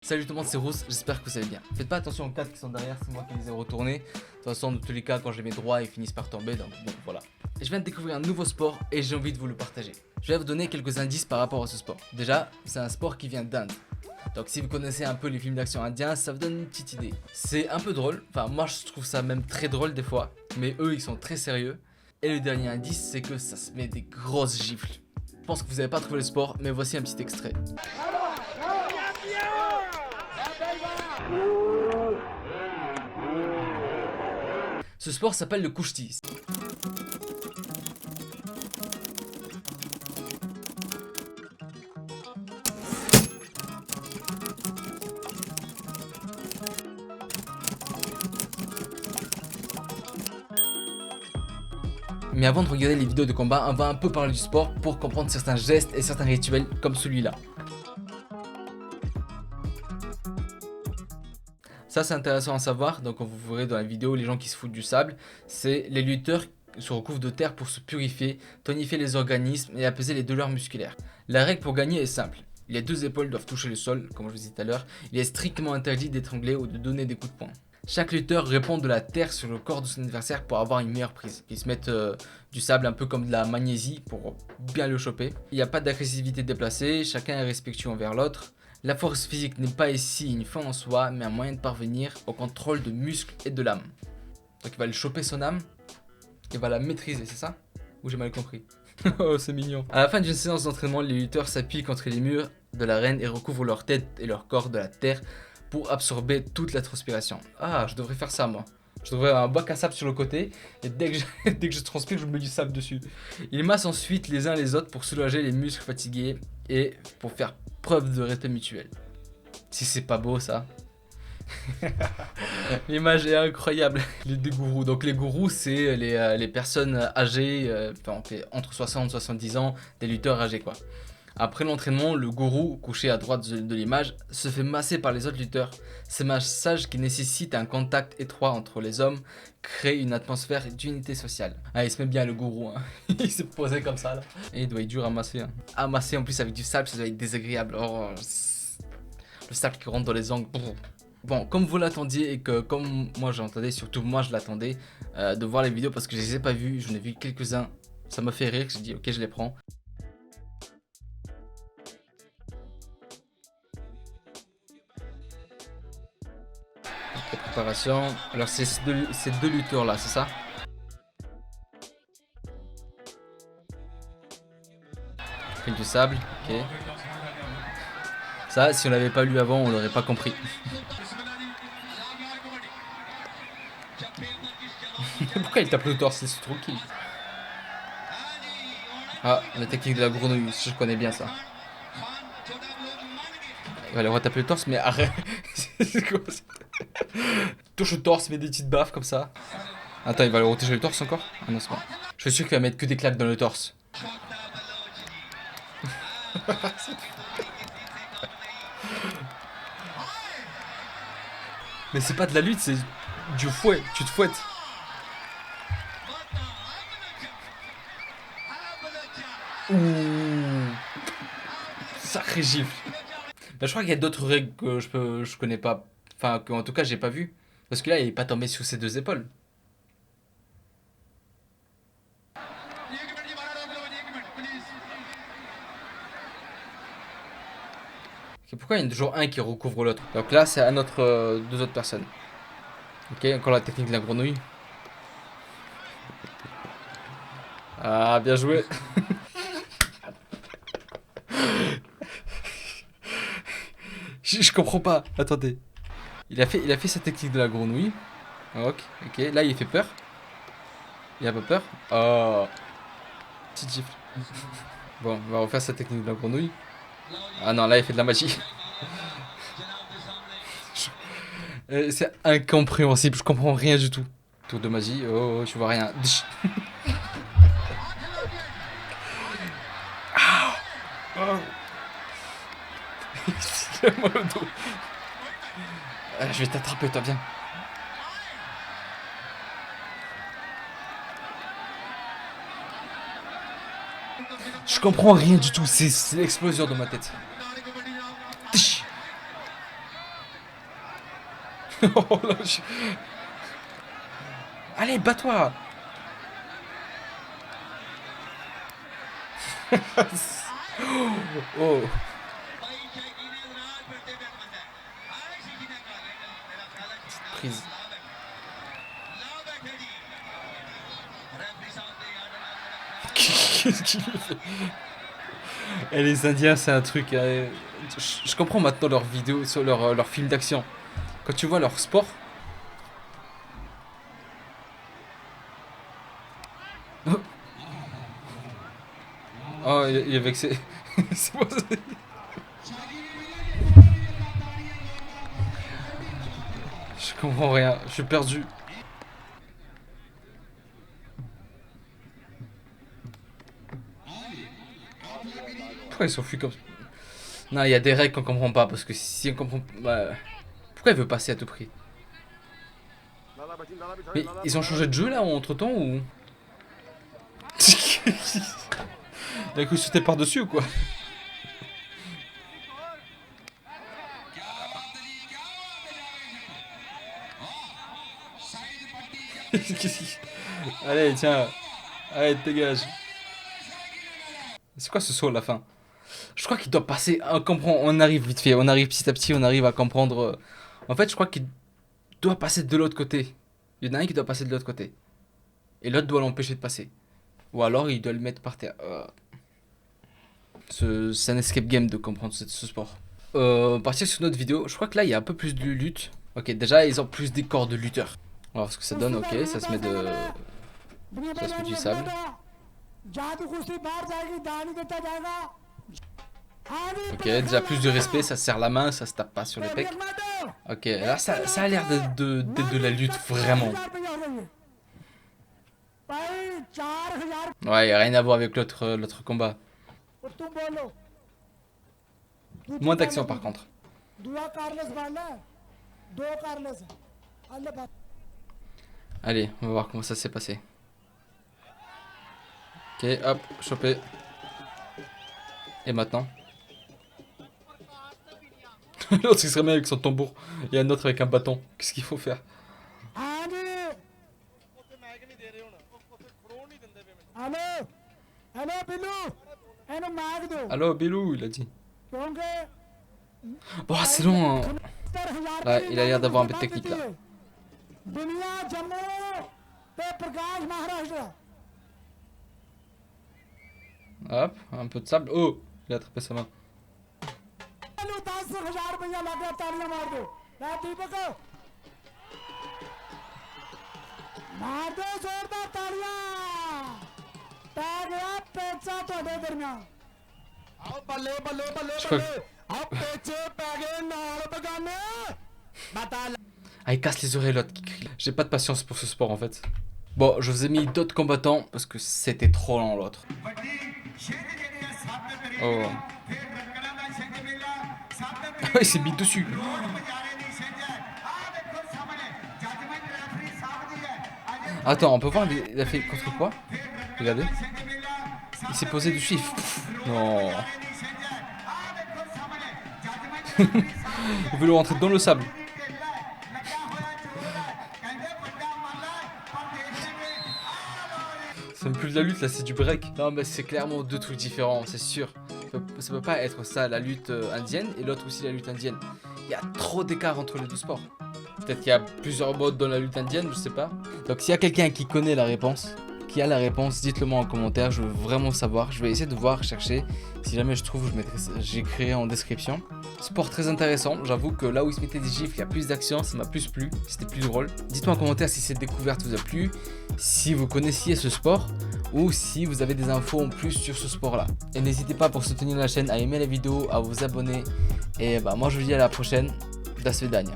Salut tout le monde, c'est Rousse, j'espère que vous allez bien. Faites pas attention aux 4 qui sont derrière, c'est moi qui les ai retournés. De toute façon, de tous les cas, quand j'ai mes droits, ils finissent par tomber, donc bon, voilà. Et je viens de découvrir un nouveau sport et j'ai envie de vous le partager. Je vais vous donner quelques indices par rapport à ce sport. Déjà, c'est un sport qui vient d'Inde. Donc si vous connaissez un peu les films d'action indiens, ça vous donne une petite idée. C'est un peu drôle, enfin moi je trouve ça même très drôle des fois, mais eux ils sont très sérieux. Et le dernier indice, c'est que ça se met des grosses gifles. Je pense que vous n'avez pas trouvé le sport, mais voici un petit extrait. Ce sport s'appelle le kushti. Mais avant de regarder les vidéos de combat, on va un peu parler du sport pour comprendre certains gestes et certains rituels comme celui-là. Ça c'est intéressant à savoir, donc vous verrez dans la vidéo les gens qui se foutent du sable, c'est les lutteurs se recouvrent de terre pour se purifier, tonifier les organismes et apaiser les douleurs musculaires. La règle pour gagner est simple, les deux épaules doivent toucher le sol, comme je vous disais tout à l'heure, il est strictement interdit d'étrangler ou de donner des coups de poing. Chaque lutteur répand de la terre sur le corps de son adversaire pour avoir une meilleure prise. Ils se mettent du sable un peu comme de la magnésie pour bien le choper. Il n'y a pas d'agressivité déplacée, chacun est respectueux envers l'autre. La force physique n'est pas ici une fin en soi, mais un moyen de parvenir au contrôle de muscles et de l'âme. Donc il va le choper son âme, il va la maîtriser, c'est ça? Ou j'ai mal compris? Oh c'est mignon. À la fin d'une séance d'entraînement, les lutteurs s'appuient contre les murs de l'arène et recouvrent leur tête et leur corps de la terre pour absorber toute la transpiration. Ah, je devrais faire ça moi. Je devrais avoir un bac à sable sur le côté et dès que je transpire, je me mets du sable dessus. Ils massent ensuite les uns les autres pour soulager les muscles fatigués et pour faire preuve de respect mutuel. Si c'est pas beau ça. L'image est incroyable. Les deux gourous. Donc les gourous c'est les personnes âgées, entre 60 et 70 ans, des lutteurs âgés quoi. Après l'entraînement, le gourou, couché à droite de l'image, se fait masser par les autres lutteurs. Ces massages qui nécessitent un contact étroit entre les hommes créent une atmosphère d'unité sociale. Ah, il se met bien le gourou, hein. Il s'est posé comme ça là. Et il doit être dur à masser. Hein. À masser en plus avec du sable, ça doit être désagréable. Oh, le sable qui rentre dans les ongles. Bon, comme vous l'attendiez et que comme moi j'entendais, surtout moi je l'attendais, de voir les vidéos parce que je les ai pas vues, j'en ai vu quelques-uns. Ça m'a fait rire, j'ai dit ok je les prends. Préparation. Alors c'est ces deux lutteurs là, c'est ça? Pile du sable, ok. Ça, si on l'avait pas lu avant, on l'aurait pas compris. Pourquoi il tape le torse? C'est trop kill. Ah, la technique de la grenouille, je connais bien ça. Il va aller retaper le torse, mais arrête. C'est quoi ça? Touche le torse, met des petites baffes comme ça. Attends, il va aller rotager le torse encore? Ah non, c'est bon. Je suis sûr qu'il va mettre que des claques dans le torse. Mais c'est pas de la lutte, c'est du fouet. Tu te fouettes. Ouh. Sacré gifle. Bah, je crois qu'il y a d'autres règles que je connais pas. Enfin, qu'en tout cas, j'ai pas vu. Parce que là, il est pas tombé sur ses deux épaules. Okay, pourquoi il y en a toujours un qui recouvre l'autre? Donc là, c'est deux autres personnes. Ok, encore la technique de la grenouille. Ah, bien joué. Je comprends pas. Attendez. Il a fait sa technique de la grenouille. Ok, ok. Là, il fait peur. Il a pas peur. Oh. Petite gifle. Bon, on va refaire sa technique de la grenouille. Ah non, là, il fait de la magie. C'est incompréhensible. Je comprends rien du tout. Tour de magie. Oh, je vois rien. Oh. Moi le dos. Je vais t'attraper, toi, viens. Je comprends rien du tout, c'est l'explosion dans ma tête. Oh là, allez, bats-toi. Oh. Prise. Qu'est-ce qu'il fait? Et les Indiens, c'est un truc. Je comprends maintenant leurs vidéos, sur leurs films d'action. Quand tu vois leur sport. Oh, il est vexé. C'est bon, je comprends rien, je suis perdu. Pourquoi ils s'enfuient comme ça? Non, il y a des règles qu'on comprend pas, parce que si on comprend... Bah, pourquoi il veut passer à tout prix? Mais ils ont changé de jeu là entre temps ou... Il a cru sauter par-dessus ou quoi? Allez, tiens. Allez, dégage. C'est quoi ce saut à la fin? Je crois qu'il doit passer... On arrive vite fait, on arrive petit à petit, on arrive à comprendre... En fait, je crois qu'il doit passer de l'autre côté. Il y en a un qui doit passer de l'autre côté. Et l'autre doit l'empêcher de passer. Ou alors il doit le mettre par terre. C'est un escape game de comprendre ce sport. Partir sur notre vidéo. Je crois que là il y a un peu plus de lutte. Ok, déjà ils ont plus des corps de lutteurs. On va voir ce que ça donne. Ok, ça se met de... Ça se met du sable. Ok, déjà plus de respect, ça se serre la main, ça se tape pas sur les pecs. Ok, là ça a l'air de la lutte vraiment. Ouais, y a rien à voir avec l'autre combat. Moins d'action par contre. Allez, on va voir comment ça s'est passé. Ok, hop, chopé. Et maintenant? L'autre il se remet avec son tambour. Il y a un autre avec un bâton. Qu'est-ce qu'il faut faire? Allô, Bilou, il a dit. Oh, c'est long. Hein. Là, il a l'air d'avoir un peu de technique là. Hop, un peu de sable. Oh, il a attrapé sa main. Ah, il casse les oreilles l'autre qui crie. J'ai pas de patience pour ce sport en fait. Bon, je vous ai mis d'autres combattants parce que c'était trop lent l'autre. Oh. Il s'est mis dessus. Attends, on peut voir, il a fait contre quoi? Regardez. Il s'est posé dessus. Non. Il veut le rentrer dans le sable. C'est même plus de la lutte là, c'est du break. Non mais c'est clairement deux trucs différents, c'est sûr. Ça peut pas être ça la lutte indienne et l'autre aussi la lutte indienne. Il y a trop d'écart entre les deux sports. Peut-être qu'il y a plusieurs modes dans la lutte indienne, je sais pas. Donc s'il y a quelqu'un qui connaît la réponse, qui a la réponse, dites-le moi en commentaire, je veux vraiment savoir. Je vais essayer de voir, chercher. Si jamais je trouve, j'écrirai en description. Sport très intéressant, j'avoue que là où il se mettait des gifs, il y a plus d'action, ça m'a plus plu, c'était plus drôle. Dites-moi en commentaire si cette découverte vous a plu, si vous connaissiez ce sport ou si vous avez des infos en plus sur ce sport là. Et n'hésitez pas pour soutenir la chaîne à aimer la vidéo, à vous abonner. Et bah moi je vous dis à la prochaine. Da svidania.